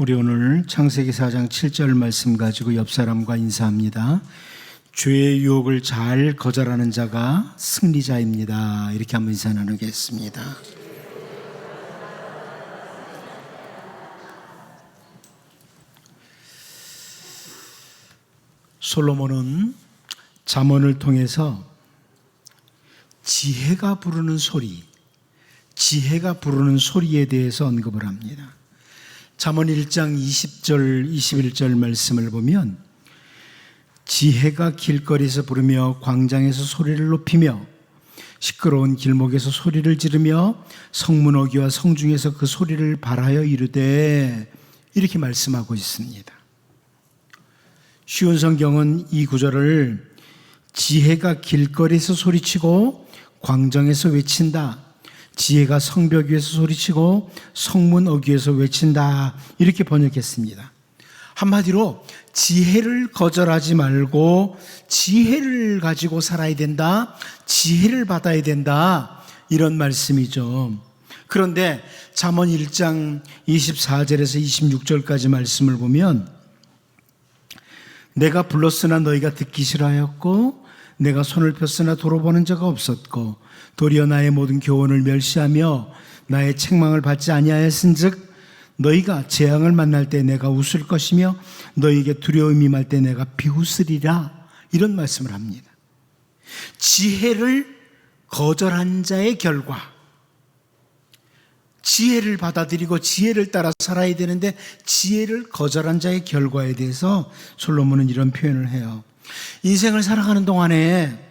우리 오늘 창세기 4장 7절 말씀 가지고 옆 사람과 인사합니다. 죄의 유혹을 잘 거절하는 자가 승리자입니다. 이렇게 한번 인사 나누겠습니다. 솔로몬은 잠언을 통해서 지혜가 부르는 소리에 대해서 언급을 합니다. 잠언 1장 20절 21절 말씀을 보면 지혜가 길거리에서 부르며 광장에서 소리를 높이며 시끄러운 길목에서 소리를 지르며 성문 어귀와 성중에서 그 소리를 발하여 이르되, 이렇게 말씀하고 있습니다. 쉬운 성경은 이 구절을 지혜가 길거리에서 소리치고 광장에서 외친다, 지혜가 성벽 위에서 소리치고 성문 어귀에서 외친다, 이렇게 번역했습니다. 한마디로 지혜를 거절하지 말고 지혜를 가지고 살아야 된다, 지혜를 받아야 된다, 이런 말씀이죠. 그런데 잠언 1장 24절에서 26절까지 말씀을 보면 내가 불렀으나 너희가 듣기 싫어하였고 내가 손을 폈으나 돌아보는 자가 없었고 도리어 나의 모든 교훈을 멸시하며 나의 책망을 받지 아니하였은즉 너희가 재앙을 만날 때 내가 웃을 것이며 너희에게 두려움이 임할 때 내가 비웃으리라, 이런 말씀을 합니다. 지혜를 거절한 자의 결과, 지혜를 받아들이고 지혜를 따라 살아야 되는데 지혜를 거절한 자의 결과에 대해서 솔로몬은 이런 표현을 해요. 인생을 살아가는 동안에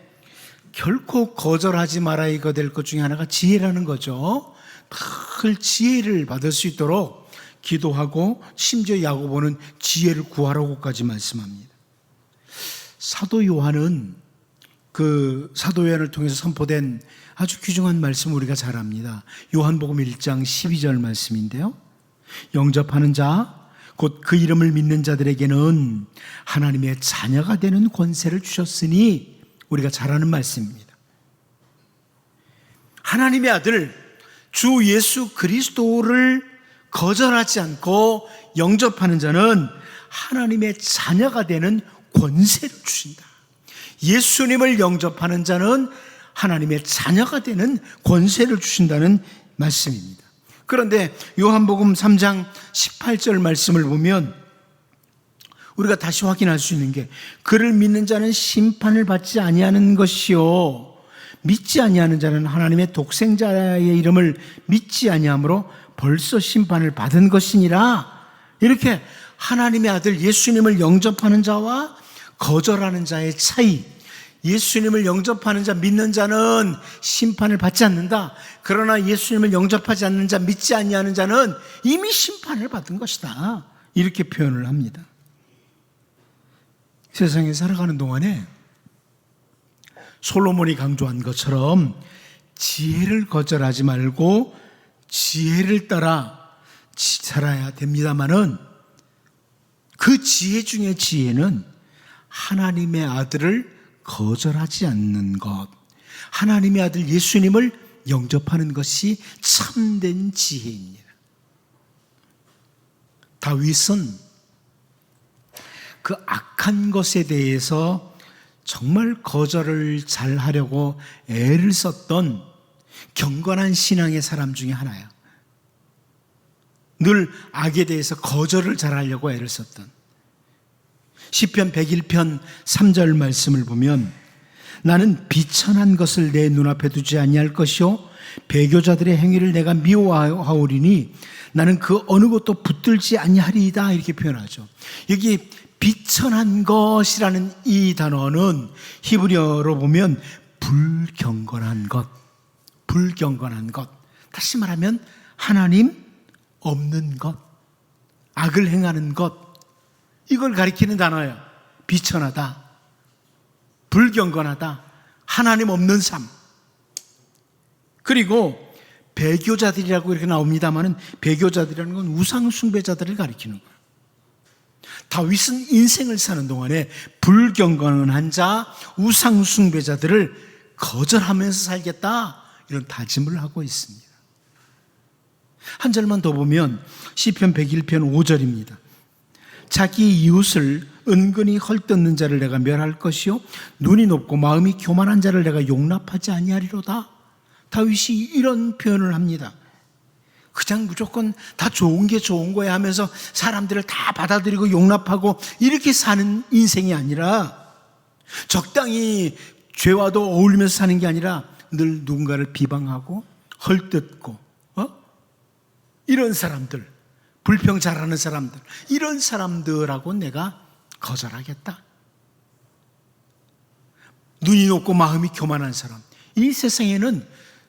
결코 거절하지 말아야 될 것 중에 하나가 지혜라는 거죠. 늘 지혜를 받을 수 있도록 기도하고 심지어 야고보는 지혜를 구하라고까지 말씀합니다. 사도 요한은 그 사도 요한을 통해서 선포된 아주 귀중한 말씀 우리가 잘 압니다. 요한복음 1장 12절 말씀인데요, 영접하는 자 곧 그 이름을 믿는 자들에게는 하나님의 자녀가 되는 권세를 주셨으니, 우리가 잘 아는 말씀입니다. 하나님의 아들 주 예수 그리스도를 거절하지 않고 영접하는 자는 하나님의 자녀가 되는 권세를 주신다. 예수님을 영접하는 자는 하나님의 자녀가 되는 권세를 주신다는 말씀입니다. 그런데 요한복음 3장 18절 말씀을 보면 우리가 다시 확인할 수 있는 게, 그를 믿는 자는 심판을 받지 아니하는 것이요 믿지 아니하는 자는 하나님의 독생자의 이름을 믿지 아니함으로 벌써 심판을 받은 것이니라. 이렇게 하나님의 아들 예수님을 영접하는 자와 거절하는 자의 차이, 예수님을 영접하는 자, 믿는 자는 심판을 받지 않는다. 그러나 예수님을 영접하지 않는 자, 믿지 아니하는 자는 이미 심판을 받은 것이다, 이렇게 표현을 합니다. 세상에 살아가는 동안에 솔로몬이 강조한 것처럼 지혜를 거절하지 말고 지혜를 따라 살아야 됩니다마는 그 지혜 중에 지혜는 하나님의 아들을 거절하지 않는 것, 하나님의 아들 예수님을 영접하는 것이 참된 지혜입니다. 다윗은 그 악한 것에 대해서 정말 거절을 잘 하려고 애를 썼던 경건한 신앙의 사람 중에 하나예요. 늘 악에 대해서 거절을 잘 하려고 애를 썼던. 시편 101편 3절 말씀을 보면 나는 비천한 것을 내 눈앞에 두지 아니할 것이요 배교자들의 행위를 내가 미워하오리니 나는 그 어느 것도 붙들지 아니하리이다, 이렇게 표현하죠. 여기 비천한 것이라는 이 단어는 히브리어로 보면 불경건한 것, 불경건한 것, 다시 말하면 하나님 없는 것, 악을 행하는 것, 이걸 가리키는 단어예요. 비천하다, 불경건하다, 하나님 없는 삶. 그리고 배교자들이라고 이렇게 나옵니다만 배교자들이라는 건 우상 숭배자들을 가리키는 거예요. 다윗은 인생을 사는 동안에 불경건한 자, 우상 숭배자들을 거절하면서 살겠다, 이런 다짐을 하고 있습니다. 한 절만 더 보면 시편 101편 5절입니다. 자기 이웃을 은근히 헐뜯는 자를 내가 멸할 것이요 눈이 높고 마음이 교만한 자를 내가 용납하지 아니하리로다. 다윗이 이런 표현을 합니다. 그냥 무조건 다 좋은 게 좋은 거야 하면서 사람들을 다 받아들이고 용납하고 이렇게 사는 인생이 아니라, 적당히 죄와도 어울리면서 사는 게 아니라 늘 누군가를 비방하고 헐뜯고 이런 사람들, 불평 잘하는 사람들, 이런 사람들하고 내가 거절하겠다. 눈이 높고 마음이 교만한 사람, 이 세상에는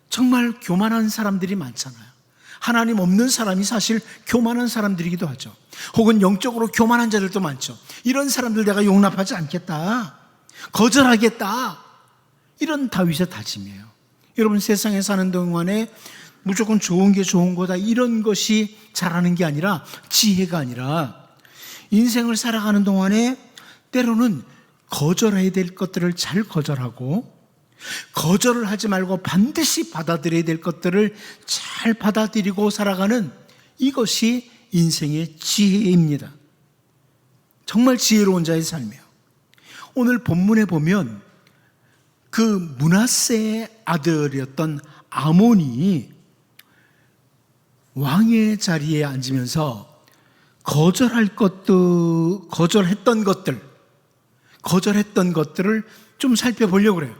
정말 교만한 사람들이 많잖아요. 하나님 없는 사람이 사실 교만한 사람들이기도 하죠. 혹은 영적으로 교만한 자들도 많죠. 이런 사람들 내가 용납하지 않겠다, 거절하겠다, 이런 다윗의 다짐이에요. 여러분, 세상에 사는 동안에 무조건 좋은 게 좋은 거다, 이런 것이 잘하는 게 아니라, 지혜가 아니라, 인생을 살아가는 동안에 때로는 거절해야 될 것들을 잘 거절하고, 거절을 하지 말고 반드시 받아들여야 될 것들을 잘 받아들이고 살아가는, 이것이 인생의 지혜입니다. 정말 지혜로운 자의 삶이에요. 오늘 본문에 보면 그 므낫세의 아들이었던 아몬이 왕의 자리에 앉으면서 거절했던 것들을 좀 살펴보려고 그래요.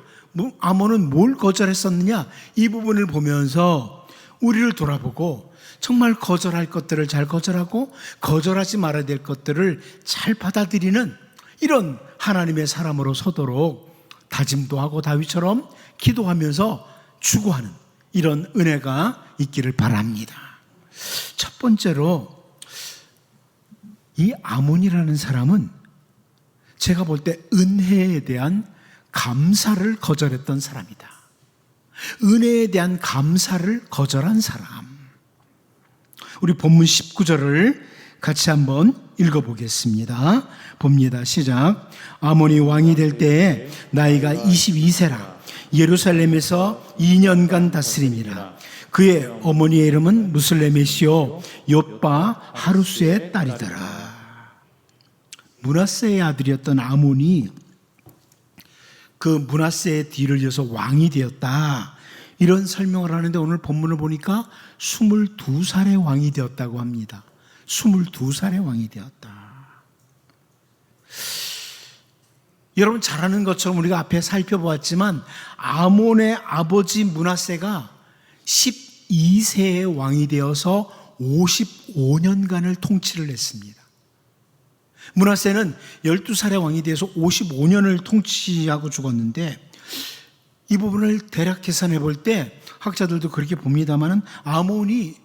아몬은 뭘 거절했었느냐, 이 부분을 보면서 우리를 돌아보고 정말 거절할 것들을 잘 거절하고 거절하지 말아야 될 것들을 잘 받아들이는 이런 하나님의 사람으로 서도록 다짐도 하고 다윗처럼 기도하면서 추구하는 이런 은혜가 있기를 바랍니다. 첫 번째로, 이 아몬이라는 사람은 제가 볼 때 은혜에 대한 감사를 거절했던 사람이다. 은혜에 대한 감사를 거절한 사람. 우리 본문 19절을 같이 한번 읽어보겠습니다. 봅니다. 시작. 아몬이 왕이 될 때에 나이가 22세라 예루살렘에서 2년간 다스림이라. 그의 어머니의 이름은 무슬레메시오 욥바 하루스의 딸이더라. 므낫세의 아들이었던 아몬이 그 므낫세의 뒤를 이어서 왕이 되었다, 이런 설명을 하는데, 오늘 본문을 보니까 22살의 왕이 되었다고 합니다. 22살의 왕이 되었다. 여러분 잘 아는 것처럼 우리가 앞에 살펴보았지만 아몬의 아버지 므낫세가 12세의 왕이 되어서 55년간을 통치를 했습니다. 므낫세는 12살의 왕이 되어서 55년을 통치하고 죽었는데, 이 부분을 대략 계산해 볼 때 학자들도 그렇게 봅니다만, 아몬이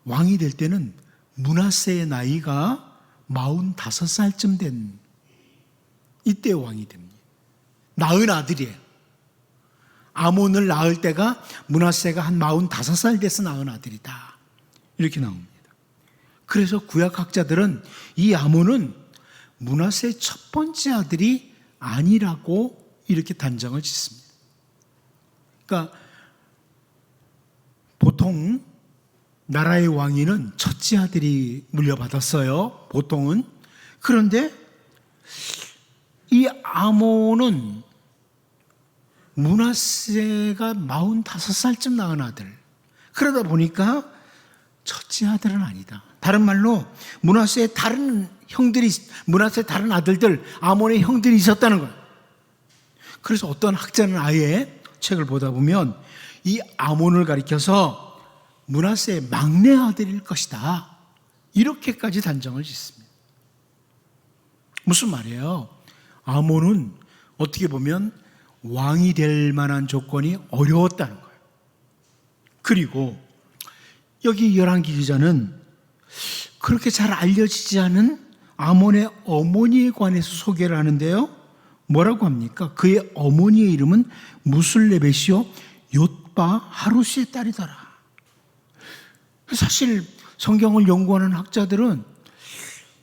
왕이 될 때는 므낫세의 나이가 45살쯤 된 이때 왕이 됩니다. 낳은 아들이에요. 아몬을 낳을 때가 므낫세가 한 45살 돼서 낳은 아들이다, 이렇게 나옵니다. 그래서 구약학자들은 이 아몬은 므낫세의 첫 번째 아들이 아니라고 이렇게 단정을 짓습니다. 그러니까 보통 나라의 왕위는 첫째 아들이 물려받았어요, 보통은. 그런데 이 아몬은 므낫세가 45살쯤 낳은 아들, 그러다 보니까 첫째 아들은 아니다. 다른 말로 므낫세의 다른 아들들, 아몬의 형들이 있었다는 거예요. 그래서 어떤 학자는 아예 책을 보다 보면 이 아몬을 가리켜서 므낫세의 막내 아들일 것이다, 이렇게까지 단정을 짓습니다. 무슨 말이에요? 아몬은 어떻게 보면 왕이 될 만한 조건이 어려웠다는 거예요. 그리고 여기 열왕기 기자는 그렇게 잘 알려지지 않은 아몬의 어머니에 관해서 소개를 하는데요, 뭐라고 합니까? 그의 어머니의 이름은 무슬레메시오 욥바 하루스의 딸이더라. 사실 성경을 연구하는 학자들은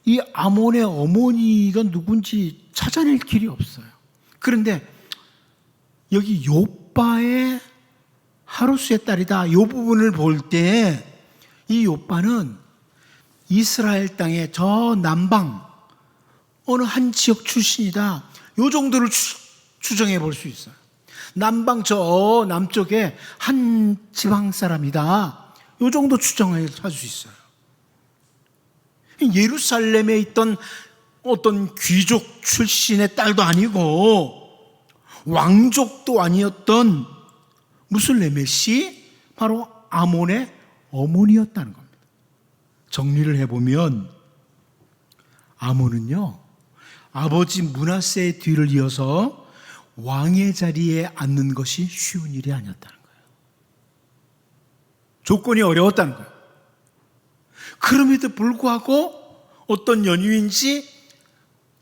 이 아몬의 어머니가 누군지 찾아낼 길이 없어요. 그런데 여기 욥바의 하루스의 딸이다, 이 부분을 볼 때 이 욥바는 이스라엘 땅의 저 남방 어느 한 지역 출신이다. 요 정도를 추정해 볼 수 있어요. 남방 저 남쪽에 한 지방 사람이다. 요 정도 추정할 수 있어요. 예루살렘에 있던 어떤 귀족 출신의 딸도 아니고 왕족도 아니었던 무슨 레멜시? 바로 아몬의 어머니였다는 겁니다. 정리를 해보면 아몬은요, 아버지 므낫세의 뒤를 이어서 왕의 자리에 앉는 것이 쉬운 일이 아니었다는 거예요. 조건이 어려웠다는 거예요. 그럼에도 불구하고 어떤 연유인지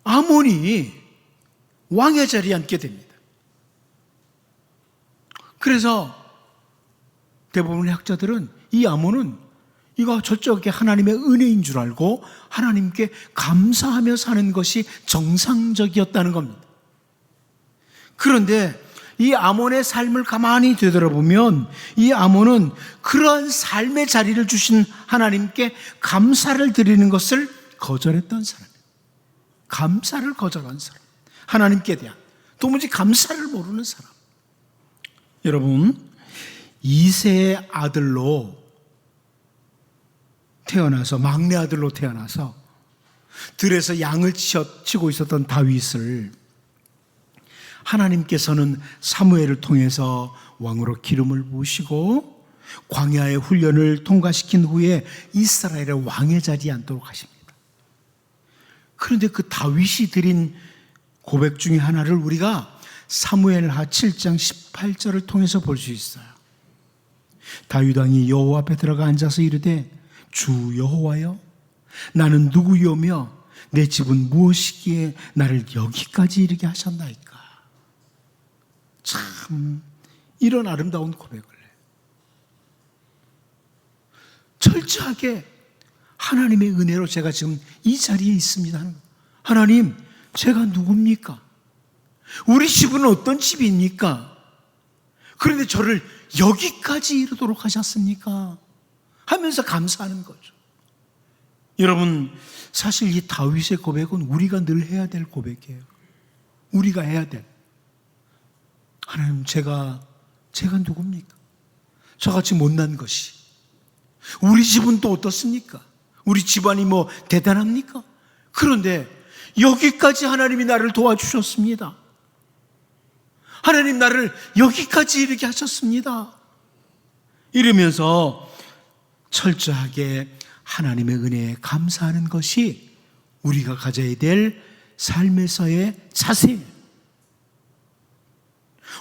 아몬이 왕의 자리에 앉게 됩니다. 그래서 대부분의 학자들은 이 아몬은 이거 저쪽에 하나님의 은혜인 줄 알고 하나님께 감사하며 사는 것이 정상적이었다는 겁니다. 그런데 이 아몬의 삶을 가만히 되돌아보면 이 아몬은 그러한 삶의 자리를 주신 하나님께 감사를 드리는 것을 거절했던 사람이에요. 감사를 거절한 사람, 하나님께 대한 도무지 감사를 모르는 사람. 여러분, 이세의 아들로 태어나서, 막내 아들로 태어나서 들에서 양을 치고 있었던 다윗을 하나님께서는 사무엘을 통해서 왕으로 기름을 부으시고 광야의 훈련을 통과시킨 후에 이스라엘의 왕의 자리에 앉도록 하십니다. 그런데 그 다윗이 드린 고백 중에 하나를 우리가 사무엘하 7장 18절을 통해서 볼 수 있어요. 다윗 왕이 여호와 앞에 들어가 앉아서 이르되 주 여호와여, 나는 누구요며 내 집은 무엇이기에 나를 여기까지 이르게 하셨나이까. 참 이런 아름다운 고백을 해요. 철저하게 하나님의 은혜로 제가 지금 이 자리에 있습니다. 하나님, 제가 누굽니까? 우리 집은 어떤 집입니까? 그런데 저를 여기까지 이르도록 하셨습니까? 하면서 감사하는 거죠. 여러분, 사실 이 다윗의 고백은 우리가 늘 해야 될 고백이에요. 우리가 해야 될. 하나님, 제가 누굽니까? 저같이 못난 것이. 우리 집은 또 어떻습니까? 우리 집안이 뭐 대단합니까? 그런데 여기까지 하나님이 나를 도와주셨습니다. 하나님, 나를 여기까지 이르게 하셨습니다. 이러면서 철저하게 하나님의 은혜에 감사하는 것이 우리가 가져야 될 삶에서의 자세예요.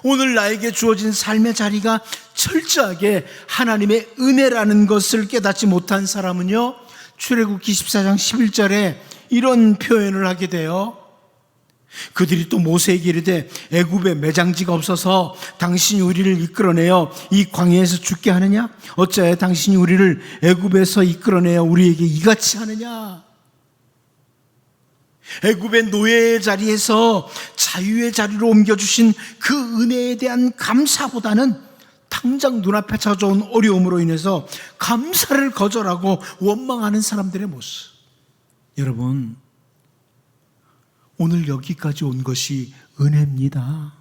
오늘 나에게 주어진 삶의 자리가 철저하게 하나님의 은혜라는 것을 깨닫지 못한 사람은요, 출애굽기 14장 11절에 이런 표현을 하게 돼요. 그들이 또 모세에게 이르되 애굽에 매장지가 없어서 당신이 우리를 이끌어내어 이 광야에서 죽게 하느냐? 어찌하여 당신이 우리를 애굽에서 이끌어내어 우리에게 이같이 하느냐? 애굽의 노예의 자리에서 자유의 자리로 옮겨주신 그 은혜에 대한 감사보다는 당장 눈앞에 찾아온 어려움으로 인해서 감사를 거절하고 원망하는 사람들의 모습. 여러분, 오늘 여기까지 온 것이 은혜입니다.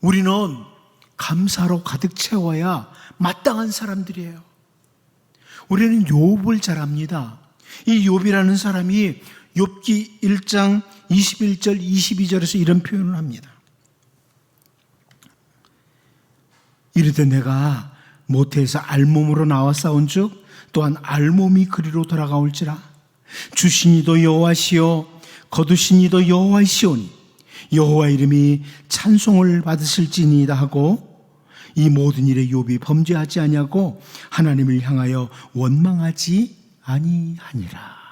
우리는 감사로 가득 채워야 마땅한 사람들이에요. 우리는 욥을 잘 압니다. 이 욥이라는 사람이 욥기 1장 21절 22절에서 이런 표현을 합니다. 이르되 내가 모태에서 알몸으로 나와 싸운즉 또한 알몸이 그리로 돌아가올지라. 주신 이도 여호와시요 거두신 이도 여호와이시오니 여호와 이름이 찬송을 받으실지니이다 하고 이 모든 일에 욥이 범죄하지 아니하고 하나님을 향하여 원망하지 아니하니라.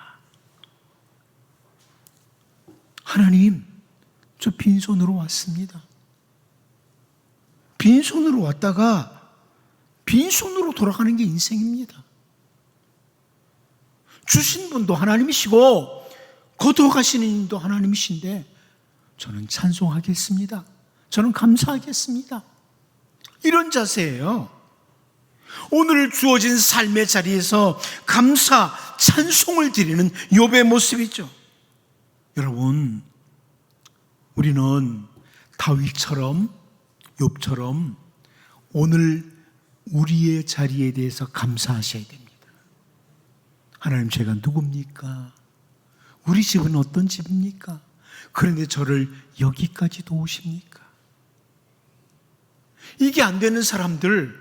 하나님, 저 빈손으로 왔습니다. 빈손으로 왔다가 빈손으로 돌아가는 게 인생입니다. 주신 분도 하나님이시고 거둬가시는 분도 하나님이신데 저는 찬송하겠습니다. 저는 감사하겠습니다. 이런 자세예요. 오늘 주어진 삶의 자리에서 감사, 찬송을 드리는 욥의 모습이죠. 여러분, 우리는 다윗처럼, 욥처럼 오늘 우리의 자리에 대해서 감사하셔야 됩니다. 하나님, 제가 누굽니까? 우리 집은 어떤 집입니까? 그런데 저를 여기까지 도우십니까? 이게 안 되는 사람들,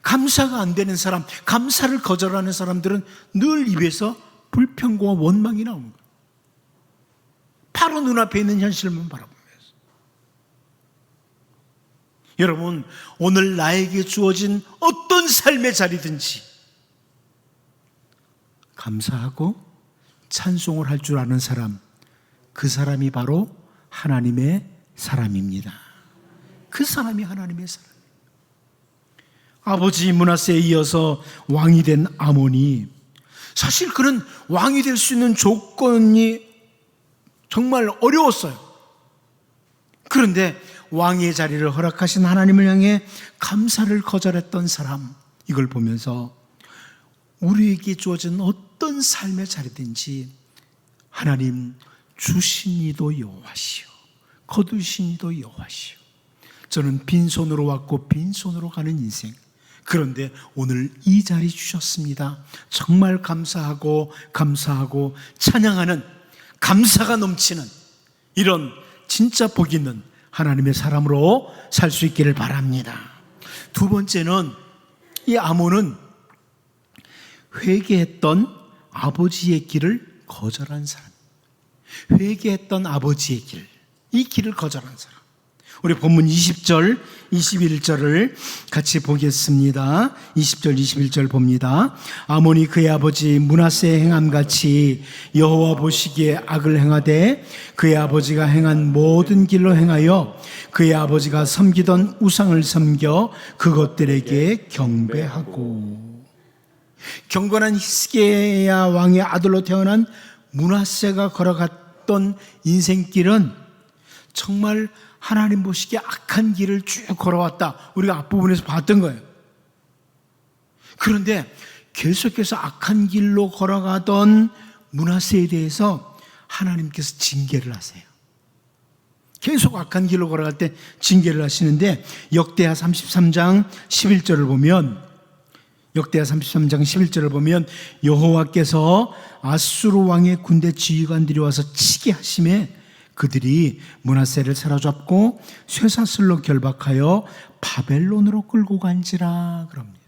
감사가 안 되는 사람, 감사를 거절하는 사람들은 늘 입에서 불평과 원망이 나오는 거예요. 바로 눈앞에 있는 현실만 바라보면서. 여러분, 오늘 나에게 주어진 어떤 삶의 자리든지 감사하고 찬송을 할 줄 아는 사람, 그 사람이 바로 하나님의 사람입니다. 그 사람이 하나님의 사람. 아버지 므낫세에 이어서 왕이 된 아몬이, 사실 그는 왕이 될 수 있는 조건이 정말 어려웠어요. 그런데 왕의 자리를 허락하신 하나님을 향해 감사를 거절했던 사람, 이걸 보면서 우리에게 주어진 어떤 삶의 자리든지 하나님, 주신 이도 여호와시오, 거두신 이도 여호와시오. 저는 빈손으로 왔고 빈손으로 가는 인생, 그런데 오늘 이 자리 주셨습니다. 정말 감사하고 찬양하는, 감사가 넘치는 이런 진짜 복 있는 하나님의 사람으로 살 수 있기를 바랍니다. 두 번째는, 이 아몬은 회개했던 아버지의 길을 거절한 사람. 회개했던 아버지의 길, 이 길을 거절한 사람. 우리 본문 20절, 21절을 같이 보겠습니다. 20절, 21절 봅니다. 아몬이 그의 아버지 므낫세의 행함같이 여호와 보시기에 악을 행하되 그의 아버지가 행한 모든 길로 행하여 그의 아버지가 섬기던 우상을 섬겨 그것들에게 경배하고. 경건한 히스기야 왕의 아들로 태어난 므낫세가 걸어갔던 인생길은 정말 하나님 보시기에 악한 길을 쭉 걸어왔다, 우리가 앞부분에서 봤던 거예요. 그런데 계속해서 악한 길로 걸어가던 므낫세에 대해서 하나님께서 징계를 하세요. 계속 악한 길로 걸어갈 때 징계를 하시는데, 역대하 33장 11절을 보면, 역대하 33장 11절을 보면 여호와께서 아수르 왕의 군대 지휘관들이 와서 치게 하심에 그들이 므낫세를 사로잡고 쇠사슬로 결박하여 바벨론으로 끌고 간지라 그럽니다.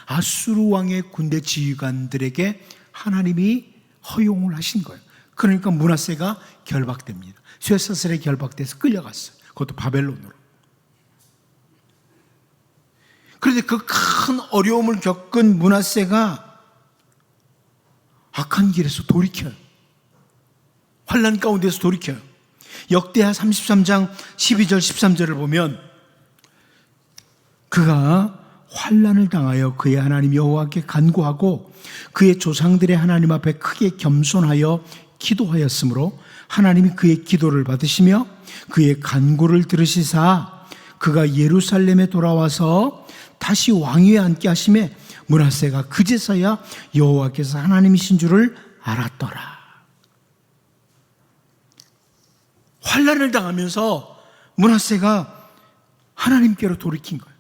아수르 왕의 군대 지휘관들에게 하나님이 허용을 하신 거예요. 그러니까 므낫세가 결박됩니다. 쇠사슬에 결박돼서 끌려갔어요. 그것도 바벨론으로. 그런데 그 큰 어려움을 겪은 므낫세가 악한 길에서 돌이켜요. 환난 가운데서 돌이켜요. 역대하 33장 12절 13절을 보면 그가 환난을 당하여 그의 하나님 여호와께 간구하고 그의 조상들의 하나님 앞에 크게 겸손하여 기도하였으므로 하나님이 그의 기도를 받으시며 그의 간구를 들으시사 그가 예루살렘에 돌아와서 다시 왕위에 앉게 하심에 므낫세가 그제서야 여호와께서 하나님이신 줄을 알았더라. 환난을 당하면서 므낫세가 하나님께로 돌이킨 거예요.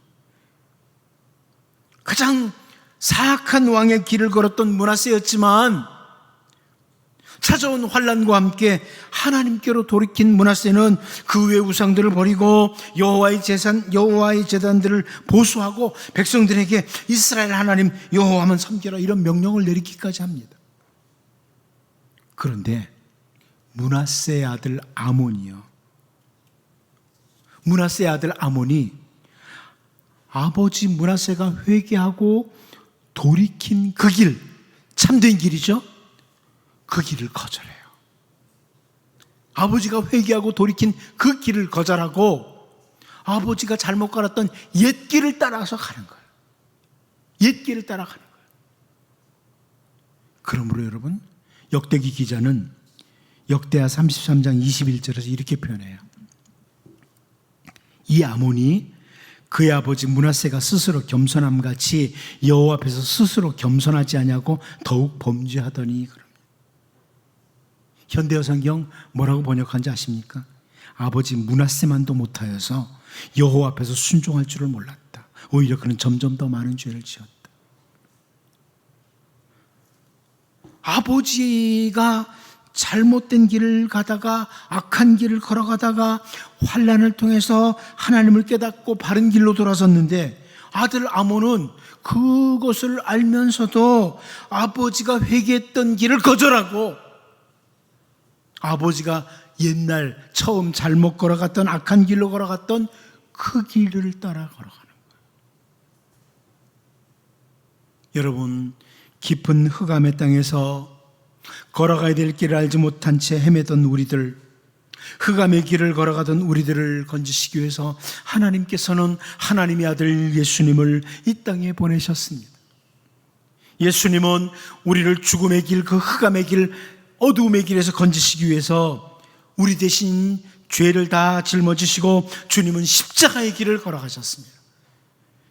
가장 사악한 왕의 길을 걸었던 므낫세였지만 찾아온 환난과 함께 하나님께로 돌이킨 므낫세는 그 외 우상들을 버리고 여호와의 제단들을 보수하고 백성들에게 이스라엘 하나님 여호와만 섬기라, 이런 명령을 내리기까지 합니다. 그런데 므낫세의 아들 아몬이요, 므낫세의 아들 아몬이 아버지 므낫세가 회개하고 돌이킨 그 길, 참된 길이죠, 그 길을 거절해요. 아버지가 회개하고 돌이킨 그 길을 거절하고 아버지가 잘못 걸었던 옛 길을 따라서 가는 거예요. 옛 길을 따라가는 거예요. 그러므로 여러분, 역대기 기자는 역대하 33장 21절에서 이렇게 표현해요. 이 아몬이 그의 아버지 므낫세가 스스로 겸손함같이 여호와 앞에서 스스로 겸손하지 아니하고 더욱 범죄하더니. 현대어 성경 뭐라고 번역한지 아십니까? 아버지 므낫세만도 못하여서 여호와 앞에서 순종할 줄을 몰랐다. 오히려 그는 점점 더 많은 죄를 지었다. 아버지가 잘못된 길을 가다가, 악한 길을 걸어가다가 환난을 통해서 하나님을 깨닫고 바른 길로 돌아섰는데, 아들 아몬은 그것을 알면서도 아버지가 회개했던 길을 거절하고 아버지가 옛날 처음 잘못 걸어갔던 악한 길로 걸어갔던 그 길을 따라 걸어가는 거예요. 여러분, 깊은 흑암의 땅에서 걸어가야 될 길을 알지 못한 채 헤매던 우리들, 흑암의 길을 걸어가던 우리들을 건지시기 위해서 하나님께서는 하나님의 아들 예수님을 이 땅에 보내셨습니다. 예수님은 우리를 죽음의 길, 그 흑암의 길, 어두움의 길에서 건지시기 위해서 우리 대신 죄를 다 짊어지시고 주님은 십자가의 길을 걸어가셨습니다.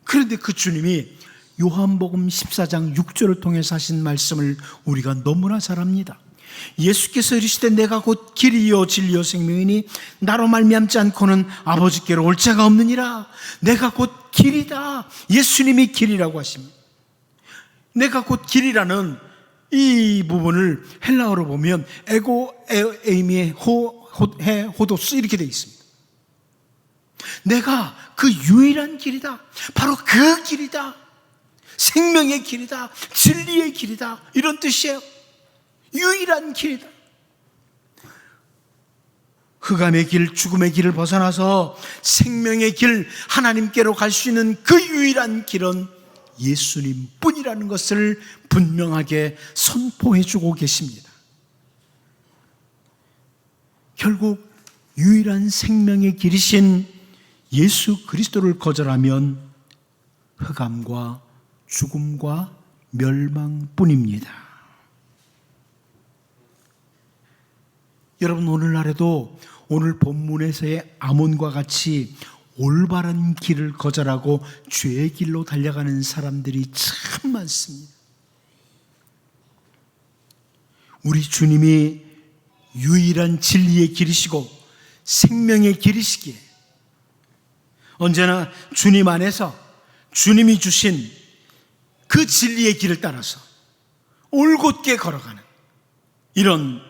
그런데 그 주님이 요한복음 14장 6절을 통해서 하신 말씀을 우리가 너무나 잘 압니다. 예수께서 이르시되 내가 곧 길이요 진리요 생명이니 나로 말미암지 않고는 아버지께로 올 자가 없느니라. 내가 곧 길이다. 예수님이 길이라고 하십니다. 내가 곧 길이라는 이 부분을 헬라어로 보면 에고 에이미의 호도스 이렇게 되어 있습니다. 내가 그 유일한 길이다. 바로 그 길이다. 생명의 길이다. 진리의 길이다. 이런 뜻이에요. 유일한 길이다. 흑암의 길, 죽음의 길을 벗어나서 생명의 길, 하나님께로 갈 수 있는 그 유일한 길은 예수님 뿐이라는 것을 분명하게 선포해 주고 계십니다. 결국 유일한 생명의 길이신 예수 그리스도를 거절하면 흑암과 죽음과 멸망뿐입니다. 여러분, 오늘날에도 오늘 본문에서의 아몬과 같이 올바른 길을 거절하고 죄의 길로 달려가는 사람들이 참 많습니다. 우리 주님이 유일한 진리의 길이시고 생명의 길이시기에 언제나 주님 안에서 주님이 주신 그 진리의 길을 따라서 올곧게 걸어가는 이런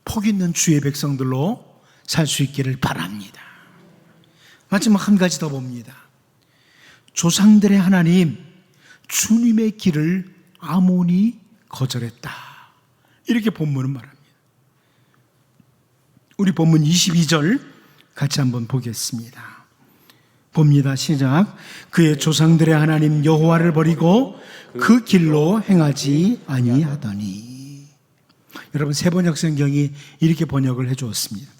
복 있는 주의 백성들로 살 수 있기를 바랍니다. 마지막 한 가지 더 봅니다. 조상들의 하나님 주님의 길을 아몬이 거절했다. 이렇게 본문은 말합니다. 우리 본문 22절 같이 한번 보겠습니다. 봅니다. 시작. 그의 조상들의 하나님 여호와를 버리고 그 길로 행하지 아니하더니. 여러분, 세번역 성경이 이렇게 번역을 해 주었습니다.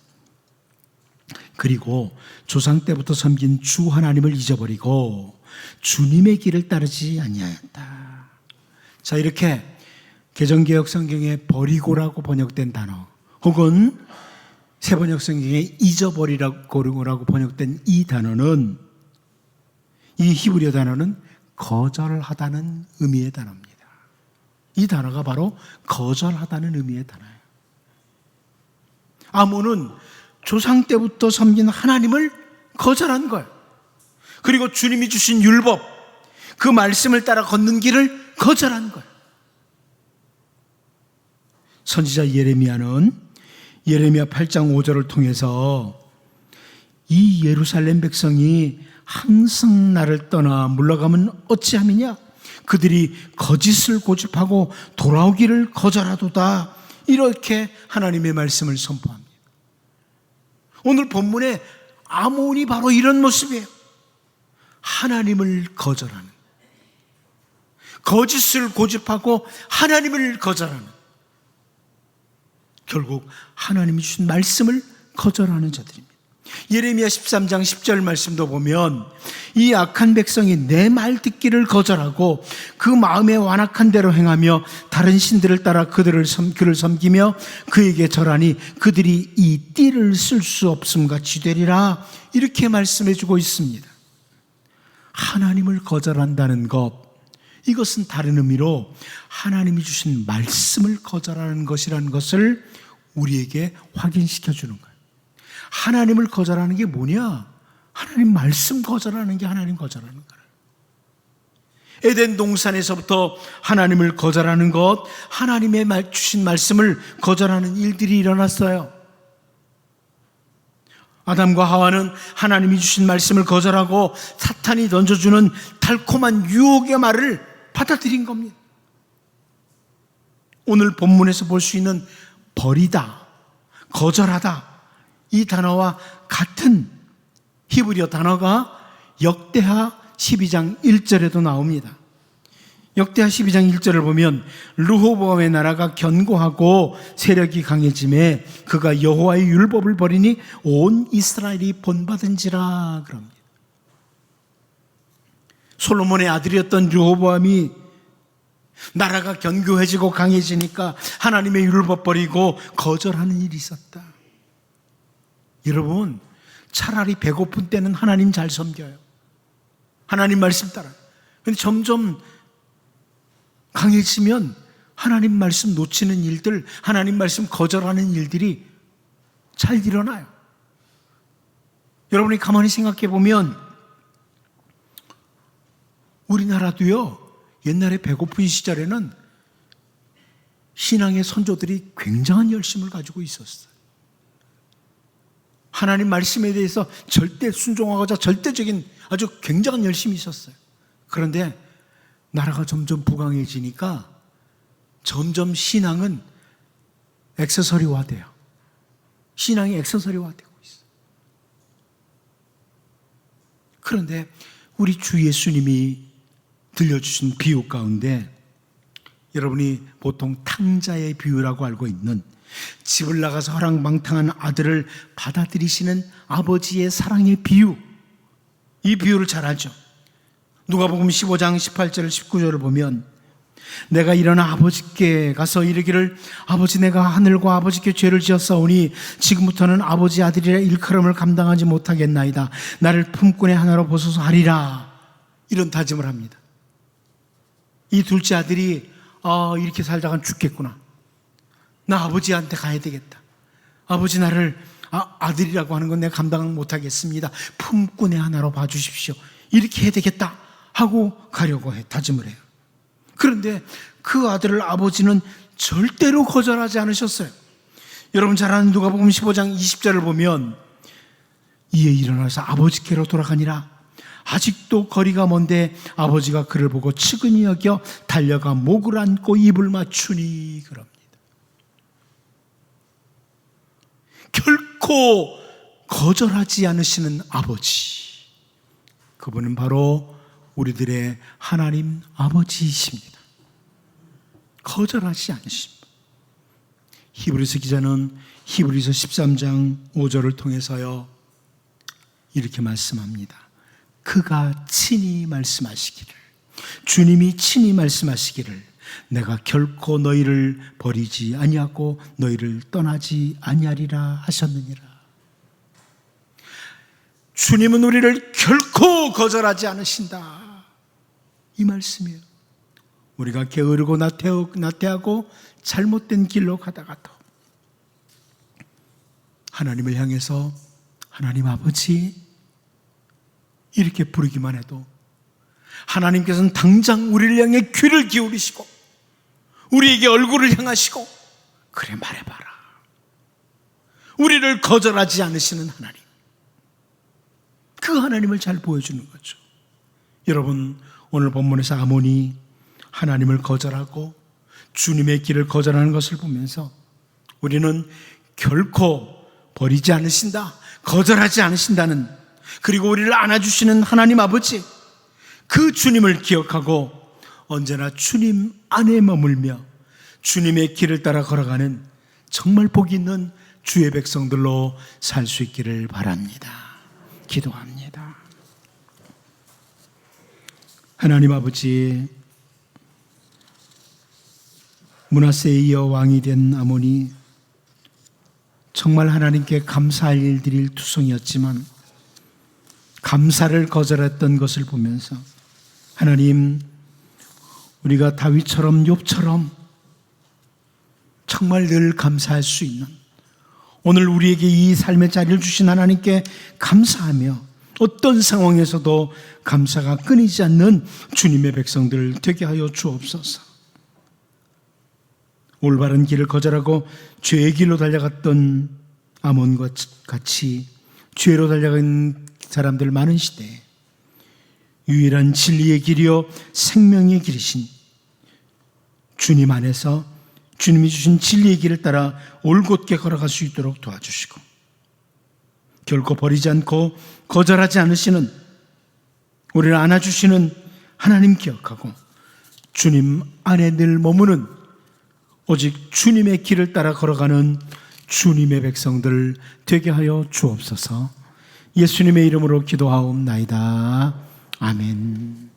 그리고 조상 때부터 섬긴 주 하나님을 잊어버리고 주님의 길을 따르지 아니하였다. 자, 이렇게 개정개혁 성경에 버리고라고 번역된 단어, 혹은 세번역 성경에 잊어버리라고 번역된 이 단어는, 이 히브리어 단어는 거절하다는 의미의 단어입니다. 이 단어가 바로 거절하다는 의미의 단어예요. 아몬은 조상 때부터 섬긴 하나님을 거절한 거예요. 그리고 주님이 주신 율법, 그 말씀을 따라 걷는 길을 거절한 거예요. 선지자 예레미야는 예레미야 8장 5절을 통해서 이 예루살렘 백성이 항상 나를 떠나 물러가면 어찌함이냐? 그들이 거짓을 고집하고 돌아오기를 거절하도다. 이렇게 하나님의 말씀을 선포합니다. 오늘 본문에 아몬이 바로 이런 모습이에요. 하나님을 거절하는, 거짓을 고집하고 하나님을 거절하는, 결국 하나님이 주신 말씀을 거절하는 자들입니다. 예레미야 13장 10절 말씀도 보면 이 악한 백성이 내 말 듣기를 거절하고 그 마음에 완악한 대로 행하며 다른 신들을 따라 그를 섬기며 그에게 절하니 그들이 이 띠를 쓸 수 없음 같이 되리라. 이렇게 말씀해 주고 있습니다. 하나님을 거절한다는 것, 이것은 다른 의미로 하나님이 주신 말씀을 거절하는 것이라는 것을 우리에게 확인시켜 주는 거예요. 하나님을 거절하는 게 뭐냐? 하나님 말씀 거절하는 게 하나님 거절하는 거예요. 에덴 동산에서부터 하나님을 거절하는 것, 하나님의 주신 말씀을 거절하는 일들이 일어났어요. 아담과 하와는 하나님이 주신 말씀을 거절하고 사탄이 던져주는 달콤한 유혹의 말을 받아들인 겁니다. 오늘 본문에서 볼 수 있는 버리다, 거절하다, 이 단어와 같은 히브리어 단어가 역대하 12장 1절에도 나옵니다. 역대하 12장 1절을 보면 르호보암의 나라가 견고하고 세력이 강해짐에 그가 여호와의 율법을 버리니 온 이스라엘이 본받은지라 그럽니다. 솔로몬의 아들이었던 르호보암이 나라가 견고해지고 강해지니까 하나님의 율법 버리고 거절하는 일이 있었다. 여러분, 차라리 배고픈 때는 하나님 잘 섬겨요. 하나님 말씀 따라. 근데 점점 강해지면 하나님 말씀 놓치는 일들, 하나님 말씀 거절하는 일들이 잘 일어나요. 여러분이 가만히 생각해 보면 우리나라도요, 옛날에 배고픈 시절에는 신앙의 선조들이 굉장한 열심을 가지고 있었어요. 하나님 말씀에 대해서 절대 순종하고자 절대적인 아주 굉장한 열심이 있었어요. 그런데 나라가 점점 부강해지니까 점점 신앙은 액세서리화돼요. 신앙이 액세서리화되고 있어요. 그런데 우리 주 예수님이 들려주신 비유 가운데 여러분이 보통 탕자의 비유라고 알고 있는 집을 나가서 허랑방탕한 아들을 받아들이시는 아버지의 사랑의 비유, 이 비유를 잘 알죠. 누가복음 15장 18절 19절을 보면 내가 일어나 아버지께 가서 이르기를 아버지 내가 하늘과 아버지께 죄를 지었사오니 지금부터는 아버지 아들이라 일컬음을 감당하지 못하겠나이다. 나를 품꾼의 하나로 보소서 하리라. 이런 다짐을 합니다. 이 둘째 아들이 이렇게 살다간 죽겠구나. 나 아버지한테 가야 되겠다. 아버지 나를 아들이라고 하는 건 내가 감당 못하겠습니다. 품꾼의 하나로 봐주십시오. 이렇게 해야 되겠다 하고 가려고 다짐을 해요. 그런데 그 아들을 아버지는 절대로 거절하지 않으셨어요. 여러분 잘 아는 누가복음 15장 20절을 보면 이에 일어나서 아버지께로 돌아가니라. 아직도 거리가 먼데 아버지가 그를 보고 측은히 여겨 달려가 목을 안고 입을 맞추니 그럽니다. 결코 거절하지 않으시는 아버지, 그분은 바로 우리들의 하나님 아버지이십니다. 거절하지 않으십니다. 히브리서 기자는 히브리서 13장 5절을 통해서요 이렇게 말씀합니다. 그가 친히 말씀하시기를, 주님이 친히 말씀하시기를 내가 결코 너희를 버리지 아니하고 너희를 떠나지 아니하리라 하셨느니라. 주님은 우리를 결코 거절하지 않으신다, 이 말씀이에요. 우리가 게으르고 나태하고 잘못된 길로 가다가도 하나님을 향해서 하나님 아버지 이렇게 부르기만 해도 하나님께서는 당장 우리를 향해 귀를 기울이시고 우리에게 얼굴을 향하시고 그래 말해봐라. 우리를 거절하지 않으시는 하나님, 그 하나님을 잘 보여주는 거죠. 여러분, 오늘 본문에서 아몬이 하나님을 거절하고 주님의 길을 거절하는 것을 보면서 우리는 결코 버리지 않으신다, 거절하지 않으신다는, 그리고 우리를 안아주시는 하나님 아버지, 그 주님을 기억하고 언제나 주님 안에 머물며 주님의 길을 따라 걸어가는 정말 복 있는 주의 백성들로 살 수 있기를 바랍니다. 기도합니다. 하나님 아버지, 므낫세에 이어 왕이 된 아몬이 정말 하나님께 감사할 일들이 투성이었지만 감사를 거절했던 것을 보면서 하나님, 우리가 다윗처럼 욥처럼 정말 늘 감사할 수 있는, 오늘 우리에게 이 삶의 자리를 주신 하나님께 감사하며 어떤 상황에서도 감사가 끊이지 않는 주님의 백성들 되게 하여 주옵소서. 올바른 길을 거절하고 죄의 길로 달려갔던 아몬과 같이 죄로 달려간 사람들 많은 시대에 유일한 진리의 길이요 생명의 길이신 주님 안에서 주님이 주신 진리의 길을 따라 올곧게 걸어갈 수 있도록 도와주시고, 결코 버리지 않고 거절하지 않으시는, 우리를 안아주시는 하나님 기억하고 주님 안에 늘 머무는 오직 주님의 길을 따라 걸어가는 주님의 백성들 되게 하여 주옵소서. 예수님의 이름으로 기도하옵나이다. 아멘.